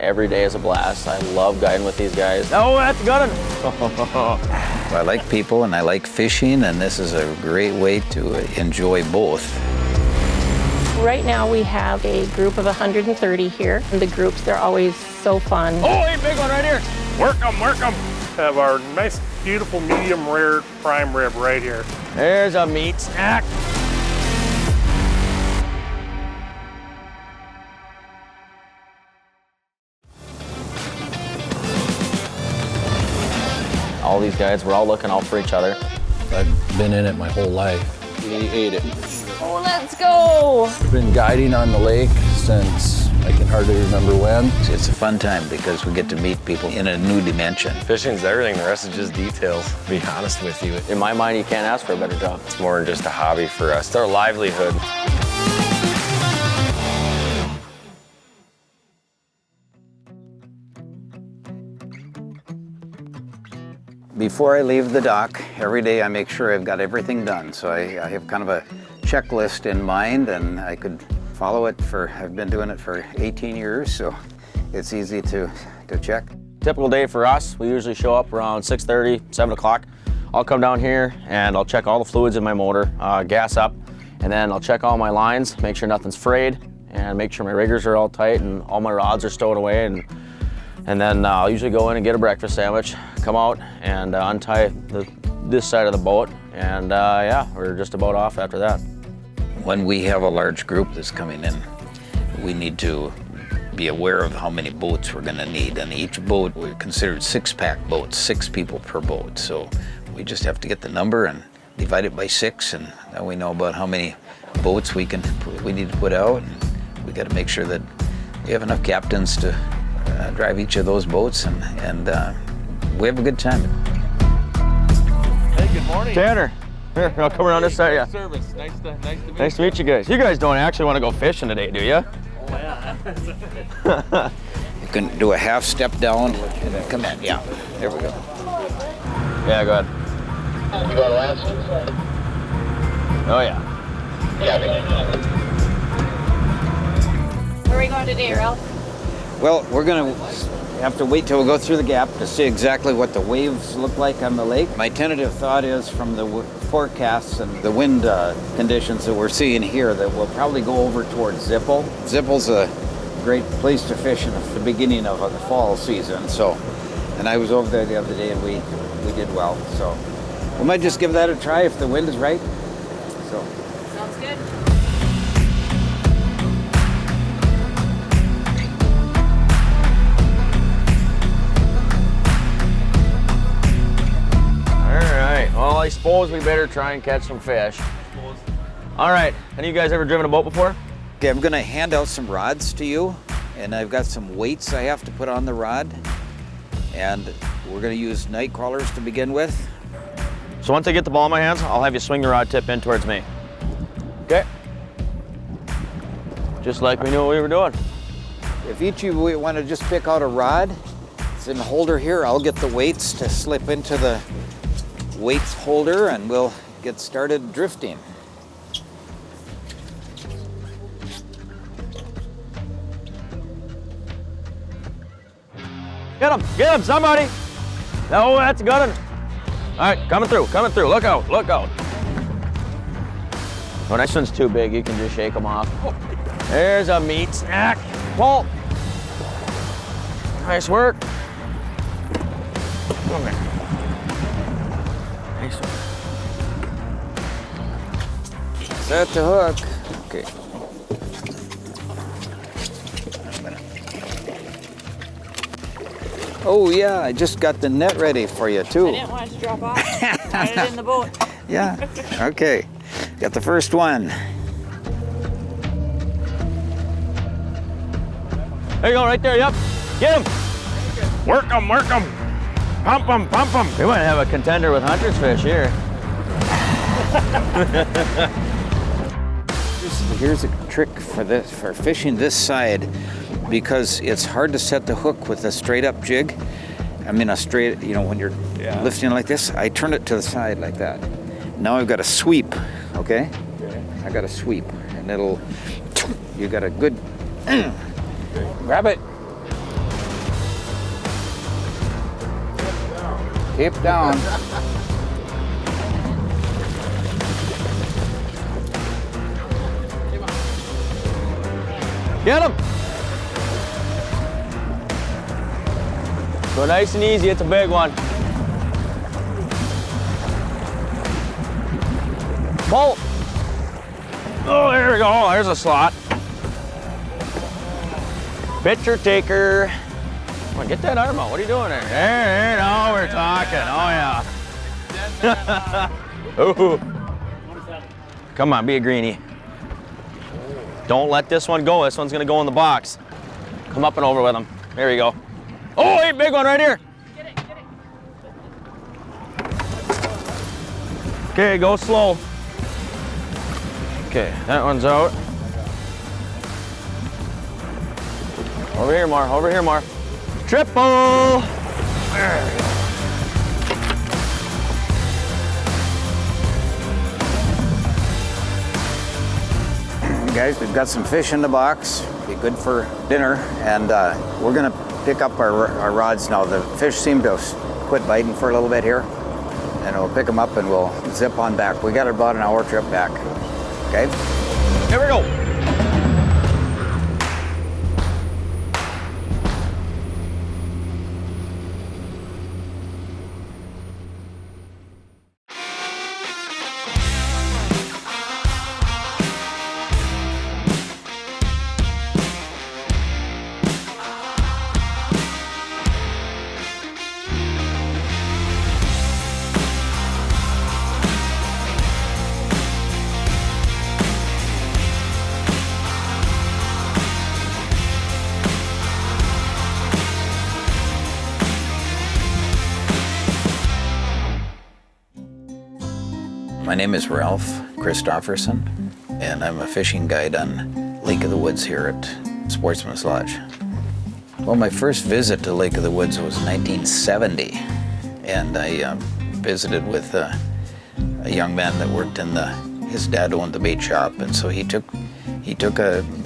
Every day is a blast. I love guiding with these guys. Oh, that's good. I like people and I like fishing, and this is a great way to enjoy both. Right now we have a group of 130 here. And the groups, they're always so fun. Oh, hey, big one right here. Work them, work them. Have our nice, beautiful, medium rare prime rib right here. There's a meat snack. All these guys, we're all looking out for each other. I've been in it my whole life. We ate it. Oh, let's go. I've been guiding on the lake since I can hardly remember when. It's a fun time because we get to meet people in a new dimension. Fishing's everything, the rest is just details, to be honest with you. In my mind, you can't ask for a better job. It's more than just a hobby for us. It's our livelihood. Before I leave the dock, every day I make sure I've got everything done. So I have kind of a checklist in mind, and I could follow it I've been doing it for 18 years, so it's easy to check. Typical day for us, we usually show up around 6:30, 7 o'clock. I'll come down here and I'll check all the fluids in my motor, gas up, and then I'll check all my lines, make sure nothing's frayed, and make sure my riggers are all tight and all my rods are stowed away. And then I'll usually go in and get a breakfast sandwich, come out and untie this side of the boat, and yeah, we're just about off after that. When we have a large group that's coming in, we need to be aware of how many boats we're gonna need. And each boat, we're considered 6-pack boats, 6 people per boat. So we just have to get the number and divide it by 6, and then we know about how many boats we need to put out. And we gotta make sure that we have enough captains to drive each of those boats, and we have a good time. Hey, good morning. Tanner, here, I'll come around this side, yeah. Service. Nice to meet Nice to meet you guys. You guys don't actually want to go fishing today, do you? Oh, yeah. You can do a half step down and then come in. Yeah, there we go. Yeah, go ahead. You going last? Oh, yeah. Where are we going today, Ralph? Well, we're gonna have to wait till we go through the gap to see exactly what the waves look like on the lake. My tentative thought is, from the forecasts and the wind conditions that we're seeing here, that we'll probably go over towards Zippel. Zippel's a great place to fish in the beginning of the fall season. So, and I was over there the other day and we did well. So we might just give that a try if the wind is right. So. Sounds good. Well, I suppose we better try and catch some fish. All right, any of you guys ever driven a boat before? Okay, I'm gonna hand out some rods to you, and I've got some weights I have to put on the rod, and we're gonna use night crawlers to begin with. So once I get the ball in my hands, I'll have you swing the rod tip in towards me. Okay? Just like we knew what we were doing. If each of you want to just pick out a rod, it's in the holder here. I'll get the weights to slip into the weights holder, and we'll get started drifting. Get him, somebody. Oh, that's a good one. All right, coming through, look out, look out. When this one's too big, you can just shake them off. There's a meat snack. Pull. Nice work. Come here. Nice one. Set the hook. Okay. Oh yeah, I just got the net ready for you too. I didn't want it to drop off. Tied it in the boat. Yeah, okay. Got the first one. There you go, right there, yep. Get him. Work them, work them. Pump them, pump them. We might have a contender with hunter's fish here. Here's a trick for fishing this side, because it's hard to set the hook with a straight up jig. I mean, a straight, when you're lifting like this, I turn it to the side like that. Now I've got a sweep, okay? I got a sweep, and you got a good, grab it. Keep down. Get him! Go nice and easy, it's a big one. Pull! Oh, there we go, oh, there's a slot. Picture taker. Come on, get that arm out, what are you doing there? There, now we're talking, oh yeah. Ooh. Come on, be a greenie. Don't let this one go. This one's gonna go in the box. Come up and over with him. There you go. Oh, hey, big one right here. Get it, get it. Okay, go slow. Okay, that one's out. Over here, Mar. Over here, Mar. Triple. There we go. Guys, we've got some fish in the box. Be good for dinner, and we're gonna pick up our rods now. The fish seem to have quit biting for a little bit here, and we'll pick them up and we'll zip on back. We got about an hour trip back. Okay? Here we go. My name is Ralph Christofferson, and I'm a fishing guide on Lake of the Woods here at Sportsman's Lodge. Well, my first visit to Lake of the Woods was 1970, and I visited with a young man that worked in his dad owned the bait shop, and so he took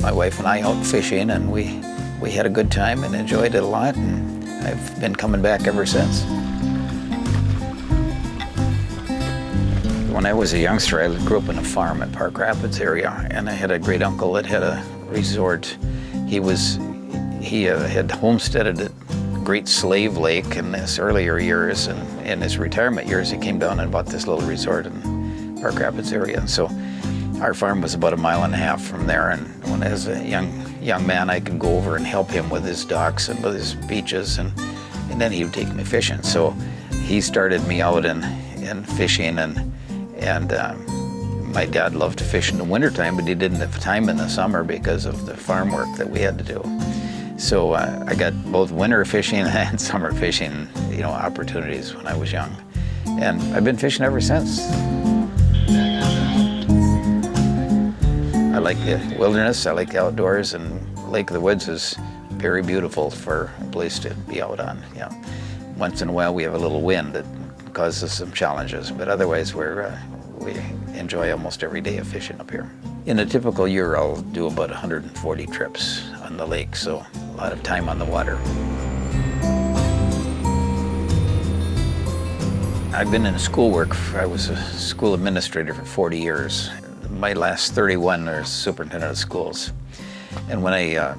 my wife and I out fishing, and we had a good time and enjoyed it a lot, and I've been coming back ever since. When I was a youngster, I grew up in a farm in Park Rapids area, and I had a great uncle that had a resort. He had homesteaded at Great Slave Lake in his earlier years, and in his retirement years, he came down and bought this little resort in Park Rapids area. And so our farm was about 1.5 miles from there, and when I was a young man, I could go over and help him with his docks and with his beaches, and then he would take me fishing. So he started me out in fishing, and my dad loved to fish in the wintertime, but he didn't have time in the summer because of the farm work that we had to do. So I got both winter fishing and summer fishing, opportunities when I was young. And I've been fishing ever since. I like the wilderness, I like the outdoors, and Lake of the Woods is very beautiful for a place to be out on. Once in a while we have a little wind that causes some challenges, but otherwise we enjoy almost every day of fishing up here. In a typical year, I'll do about 140 trips on the lake, so a lot of time on the water. I've been in schoolwork. I was a school administrator for 40 years. My last 31 are superintendent of schools. And when I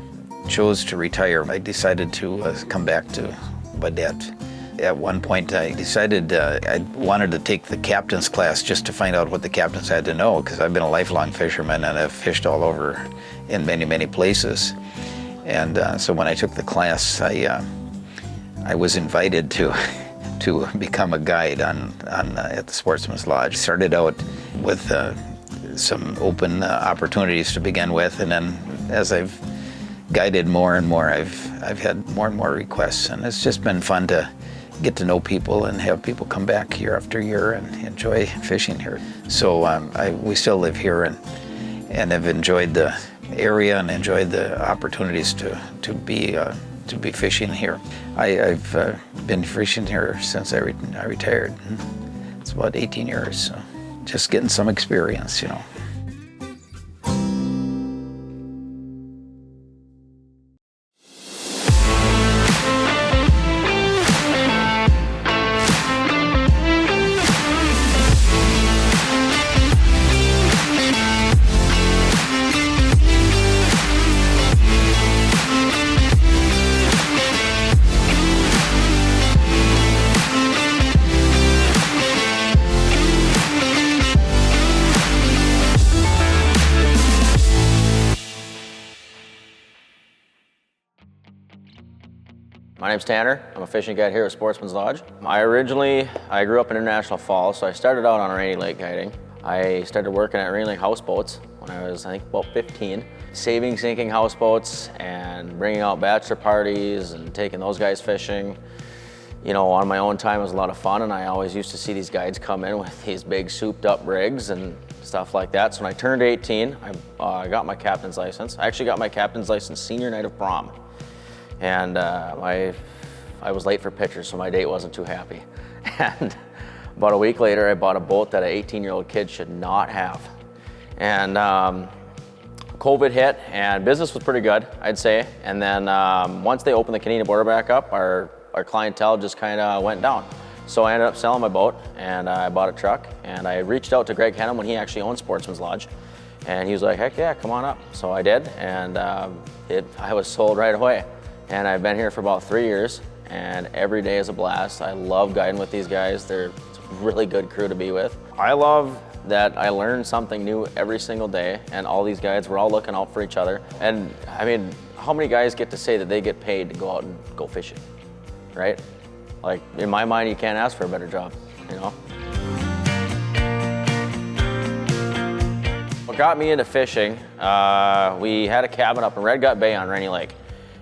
chose to retire, I decided to come back to Baudette. At one point, I decided I wanted to take the captain's class just to find out what the captains had to know, because I've been a lifelong fisherman and I've fished all over in many, many places. And so when I took the class, I was invited to become a guide at the Sportsman's Lodge. Started out with some open opportunities to begin with, and then as I've guided more and more, I've had more and more requests, and it's just been fun to get to know people and have people come back year after year and enjoy fishing here. So we still live here and have enjoyed the area and enjoyed the opportunities to be fishing here. I've been fishing here since I retired. It's about 18 years, so just getting some experience, My name's Tanner. I'm a fishing guide here at Sportsman's Lodge. I grew up in International Falls, so I started out on Rainy Lake guiding. I started working at Rainy Lake houseboats when I was, I think, about 15. Saving, sinking houseboats and bringing out bachelor parties and taking those guys fishing. You know, on my own time, it was a lot of fun, and I always used to see these guides come in with these big souped up rigs and stuff like that. So when I turned 18, I got my captain's license. I actually got my captain's license senior night of prom. And I was late for pictures, so my date wasn't too happy. And about a week later, I bought a boat that an 18-year-old kid should not have. And COVID hit, and business was pretty good, I'd say. And then once they opened the Canadian border back up, our clientele just kind of went down. So I ended up selling my boat, and I bought a truck, and I reached out to Greg Henham when he actually owned Sportsman's Lodge. And he was like, heck yeah, come on up. So I did, and I was sold right away. And I've been here for about 3 years, and every day is a blast. I love guiding with these guys. They're a really good crew to be with. I love that I learn something new every single day, and all these guys, we're all looking out for each other. And I mean, how many guys get to say that they get paid to go out and go fishing, right? Like, in my mind, you can't ask for a better job, you know? What got me into fishing, we had a cabin up in Red Gut Bay on Rainy Lake.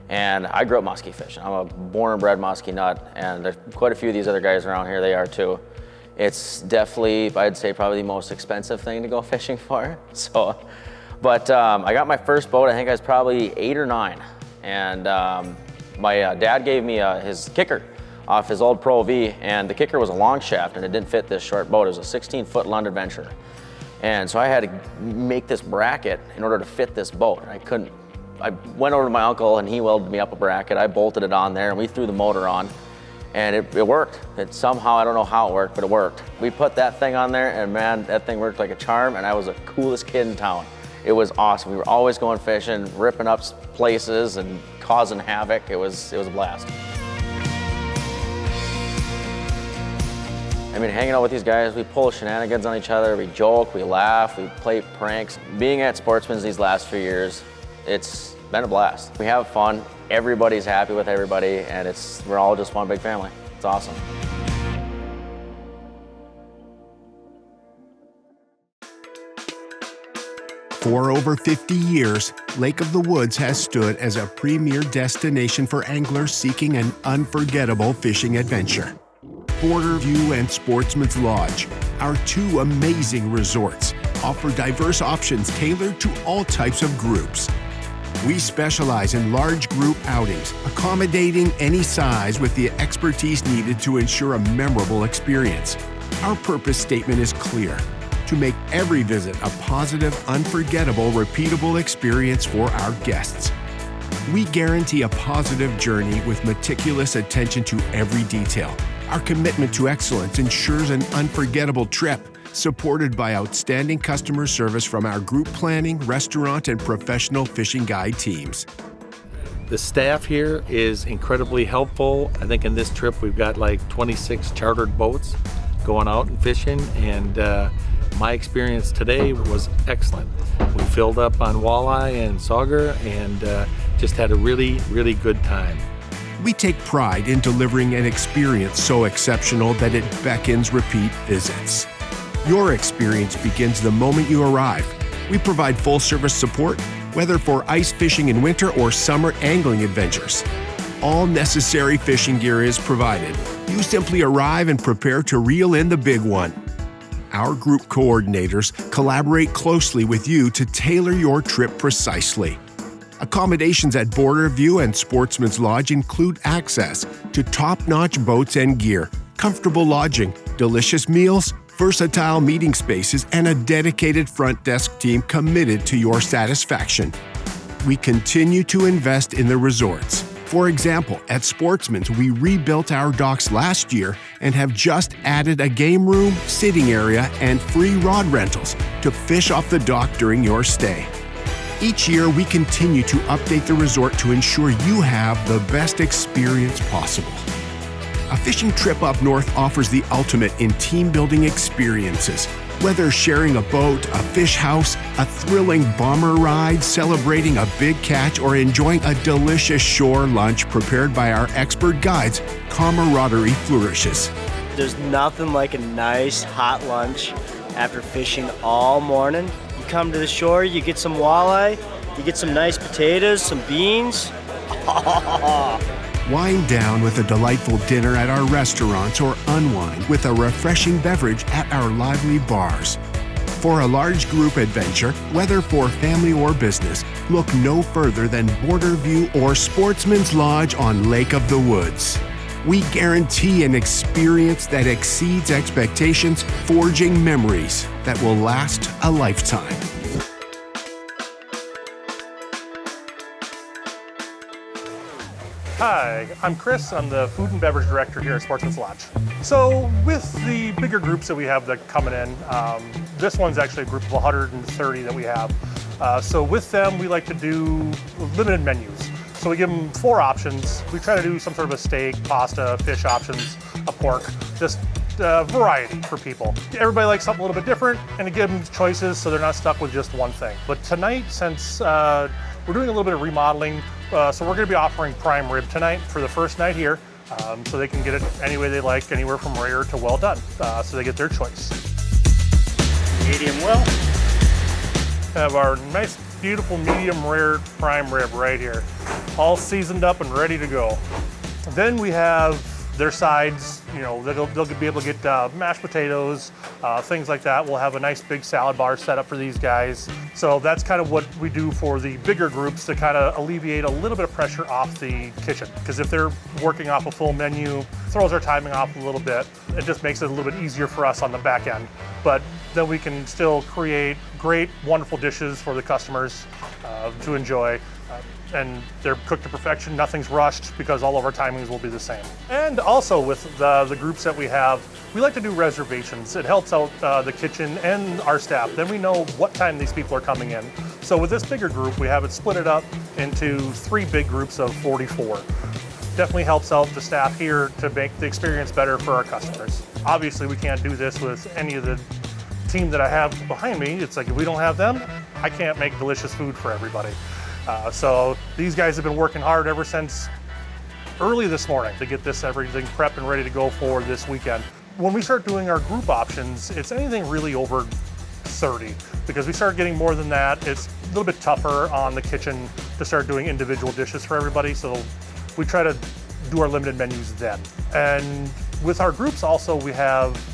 And I grew up muskie fishing. I'm a born and bred muskie nut, and there's quite a few of these other guys around here, they are too. It's definitely, I'd say, probably the most expensive thing to go fishing for. So, but I got my first boat, I think I was probably 8 or 9. And my dad gave me his kicker off his old Pro V, and the kicker was a long shaft, and it didn't fit this short boat. It was a 16-foot Lund Adventure. And so I had to make this bracket in order to fit this boat. I went over to my uncle, and he welded me up a bracket. I bolted it on there, and we threw the motor on, and it worked. It somehow, I don't know how it worked, but it worked. We put that thing on there, and man, that thing worked like a charm, and I was the coolest kid in town. It was awesome. We were always going fishing, ripping up places, and causing havoc. It was a blast. I mean, hanging out with these guys, we pull shenanigans on each other, we joke, we laugh, we play pranks. Being at Sportsman's these last few years, it's been a blast. We have fun, everybody's happy with everybody, and we're all just one big family. It's awesome. For over 50 years, Lake of the Woods has stood as a premier destination for anglers seeking an unforgettable fishing adventure. Border View and Sportsman's Lodge, our 2 amazing resorts, offer diverse options tailored to all types of groups. We specialize in large group outings, accommodating any size with the expertise needed to ensure a memorable experience. Our purpose statement is clear: to make every visit a positive, unforgettable, repeatable experience for our guests. We guarantee a positive journey with meticulous attention to every detail. Our commitment to excellence ensures an unforgettable trip, supported by outstanding customer service from our group planning, restaurant, and professional fishing guide teams. The staff here is incredibly helpful. I think in this trip we've got like 26 chartered boats going out and fishing, and my experience today was excellent. We filled up on walleye and sauger and just had a really, really good time. We take pride in delivering an experience so exceptional that it beckons repeat visits. Your experience begins the moment you arrive. We provide full-service support, whether for ice fishing in winter or summer angling adventures. All necessary fishing gear is provided. You simply arrive and prepare to reel in the big one. Our group coordinators collaborate closely with you to tailor your trip precisely. Accommodations at Border View and Sportsman's Lodge include access to top-notch boats and gear, comfortable lodging, delicious meals, versatile meeting spaces, and a dedicated front desk team committed to your satisfaction. We continue to invest in the resorts. For example, at Sportsman's, we rebuilt our docks last year and have just added a game room, sitting area, and free rod rentals to fish off the dock during your stay. Each year, we continue to update the resort to ensure you have the best experience possible. A fishing trip up north offers the ultimate in team-building experiences. Whether sharing a boat, a fish house, a thrilling bomber ride, celebrating a big catch, or enjoying a delicious shore lunch prepared by our expert guides, camaraderie flourishes. There's nothing like a nice hot lunch after fishing all morning. You come to the shore, you get some walleye, you get some nice potatoes, some beans. Wind down with a delightful dinner at our restaurants or unwind with a refreshing beverage at our lively bars. For a large group adventure, whether for family or business, look no further than Border View or Sportsman's Lodge on Lake of the Woods. We guarantee an experience that exceeds expectations, forging memories that will last a lifetime. Hi, I'm Chris. I'm the Food and Beverage Director here at Sportsman's Lodge. So with the bigger groups that we have that coming in, this one's actually a group of 130 that we have. So with them, we like to do limited menus. So we give them 4 options. We try to do some sort of a steak, pasta, fish options, a pork, just variety for people. Everybody likes something a little bit different, and to give them choices so they're not stuck with just one thing. But tonight, since we're doing a little bit of remodeling, so we're going to be offering prime rib tonight for the first night here, so they can get it any way they like, anywhere from rare to well done, so they get their choice. Medium well. Have our nice, beautiful medium rare prime rib right here, all seasoned up and ready to go. Then we have their sides, you know, they'll be able to get mashed potatoes, things like that. We'll have a nice big salad bar set up for these guys. So that's kind of what we do for the bigger groups to kind of alleviate a little bit of pressure off the kitchen. Because if they're working off a full menu, throws our timing off a little bit. It just makes it a little bit easier for us on the back end. But then we can still create great, wonderful dishes for the customers to enjoy. And they're cooked to perfection, nothing's rushed because all of our timings will be the same. And also with the groups that we have, we like to do reservations. It helps out the kitchen and our staff. Then we know what time these people are coming in. So with this bigger group, we have it split it up into 3 big groups of 44. Definitely helps out the staff here to make the experience better for our customers. Obviously, we can't do this with any of the team that I have behind me. It's like if we don't have them, I can't make delicious food for everybody. So these guys have been working hard ever since early this morning to get this everything prepped and ready to go for this weekend. When we start doing our group options, it's anything really over 30 because we start getting more than that. It's a little bit tougher on the kitchen to start doing individual dishes for everybody. So we try to do our limited menus then. And with our groups also, we have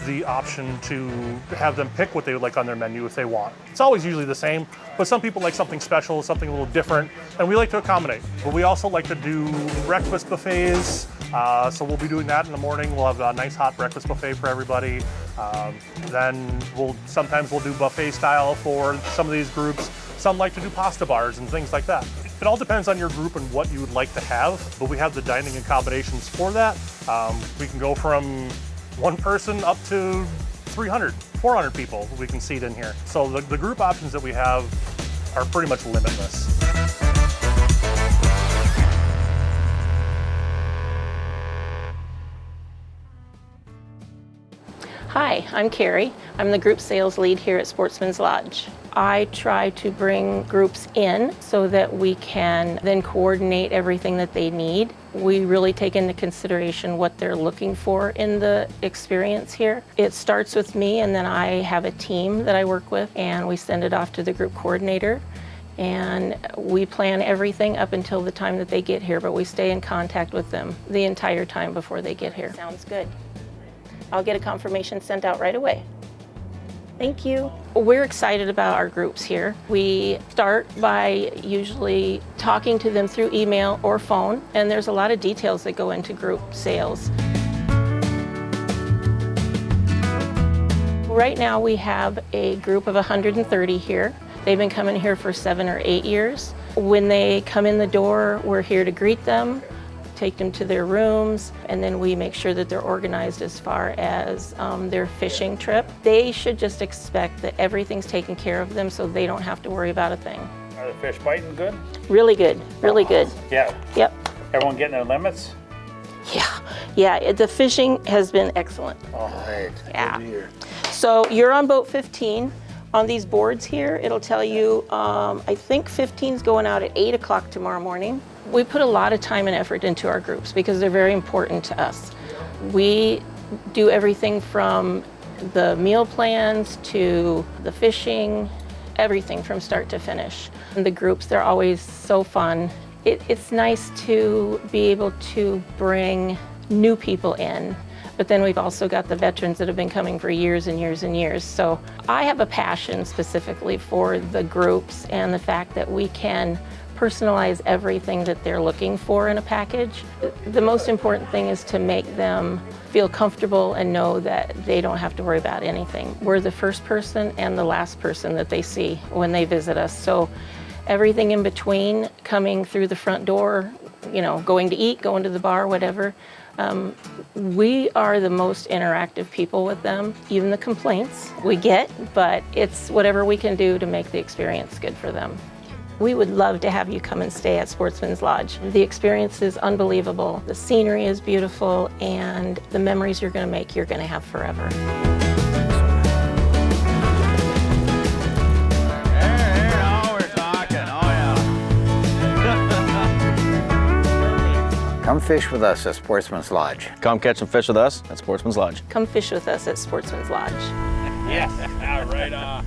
the option to have them pick what they would like on their menu if they want. It's always usually the same, but some people like something special, something a little different, and we like to accommodate. But we also like to do breakfast buffets, so we'll be doing that in the morning. We'll have a nice hot breakfast buffet for everybody. Then sometimes we'll do buffet style for some of these groups. Some like to do pasta bars and things like that. It all depends on your group and what you would like to have, but we have the dining accommodations for that. We can go from 1 person up to 300, 400 people we can seat in here. So the group options that we have are pretty much limitless. Hi, I'm Carrie. I'm the group sales lead here at Sportsman's Lodge. I try to bring groups in so that we can then coordinate everything that they need. We really take into consideration what they're looking for in the experience here. It starts with me, and then I have a team that I work with, and we send it off to the group coordinator. And we plan everything up until the time that they get here, but we stay in contact with them the entire time before they get here. Sounds good. I'll get a confirmation sent out right away. Thank you. We're excited about our groups here. We start by usually talking to them through email or phone, and there's a lot of details that go into group sales. Right now we have a group of 130 here. They've been coming here for 7 or 8 years. When they come in the door, we're here to greet them, take them to their rooms, and then we make sure that they're organized as far as their fishing trip. They should just expect that everything's taken care of them so they don't have to worry about a thing. Are the fish biting good? Really good, really good. Yeah. Yep. Everyone getting their limits? Yeah, the fishing has been excellent. All right. Yeah. Good to hear. So you're on boat 15. On these boards here, it'll tell you, I think 15's going out at 8 o'clock tomorrow morning. We put a lot of time and effort into our groups because they're very important to us. We do everything from the meal plans to the fishing, everything from start to finish. And the groups, they're always so fun. It's nice to be able to bring new people in, but then we've also got the veterans that have been coming for years and years and years. So I have a passion specifically for the groups and the fact that we can personalize everything that they're looking for in a package. The most important thing is to make them feel comfortable and know that they don't have to worry about anything. We're the first person and the last person that they see when they visit us. So everything in between, coming through the front door, you know, going to eat, going to the bar, whatever, we are the most interactive people with them. Even the complaints we get, but it's whatever we can do to make the experience good for them. We would love to have you come and stay at Sportsman's Lodge. The experience is unbelievable. The scenery is beautiful, and the memories you're going to make, you're going to have forever. Come fish with us at Sportsman's Lodge. Come catch some fish with us at Sportsman's Lodge. Come fish with us at Sportsman's Lodge. Yes, right on.